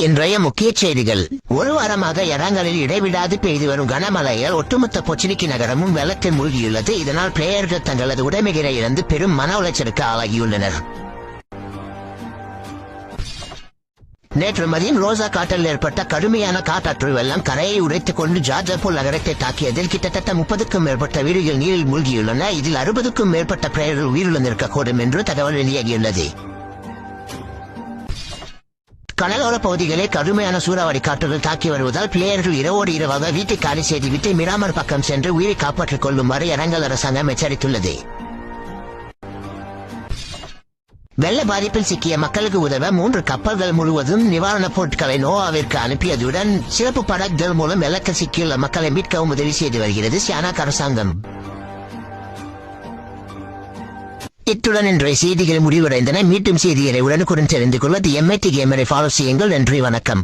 இன்றைய முக்கிய செய்திகள். ஒரு வாரமாக இடங்களில் இடைவிடாது பெய்து வரும் கனமழையால் ஒட்டுமொத்த பொச்சினிக்கி நகரமும் வெள்ளத்தில் மூழ்கியுள்ளது. இதனால் பிளேயர்கள் தங்களது உடைமைகளை இழந்து பெரும் மன உளைச்சலுக்கு ஆளாகியுள்ளனர். நேற்று மதியம் ரோசா காட்டில் ஏற்பட்ட கடுமையான காட்டாற்று வெள்ளம் கரையை உடைத்துக் கொண்டு ஜார்ஜர்பூர் நகரத்தை தாக்கியதில் கிட்டத்தட்ட 30க்கும் மேற்பட்ட வீடுகள் நீரில் மூழ்கியுள்ளன. இதில் 60க்கும் மேற்பட்ட பிளேயர்கள் உயிரிழந்திருக்கக்கூடும் என்று தகவல் வெளியாகியுள்ளது. கடலோர பகுதிகளை கடுமையான சூறாவளி காற்றுகள் தாக்கி வருவதால் பிளேயர்கள் இரவோடு இரவாக வீட்டை காலி செய்துவிட்டு மிராமர் பக்கம் சென்று உயிரை காப்பாற்றிக் கொள்ளுமாறு இரங்கல் அரசாங்கம் எச்சரித்துள்ளது. வெள்ள பாதிப்பில் சிக்கிய மக்களுக்கு உதவ 3 கப்பல்கள் முழுவதும் நிவாரணப் பொருட்களை நோவாவிற்கு அனுப்பியதுடன் சிறப்பு படகுகள் மூலம் வெள்ளத்தில் சிக்கியுள்ள மக்களை மீட்கவும் உதவி செய்து வருகிறது சியானாக் அரசாங்கம். இத்துடன் இன்றைய செய்திகள் முடிவடைந்தன. மீண்டும் செய்திகளை உடனுக்குடன் தெரிந்து கொள்ள MIT Gamer-ஐ ஃபாலோ செய்யுங்கள். நன்றி, வணக்கம்.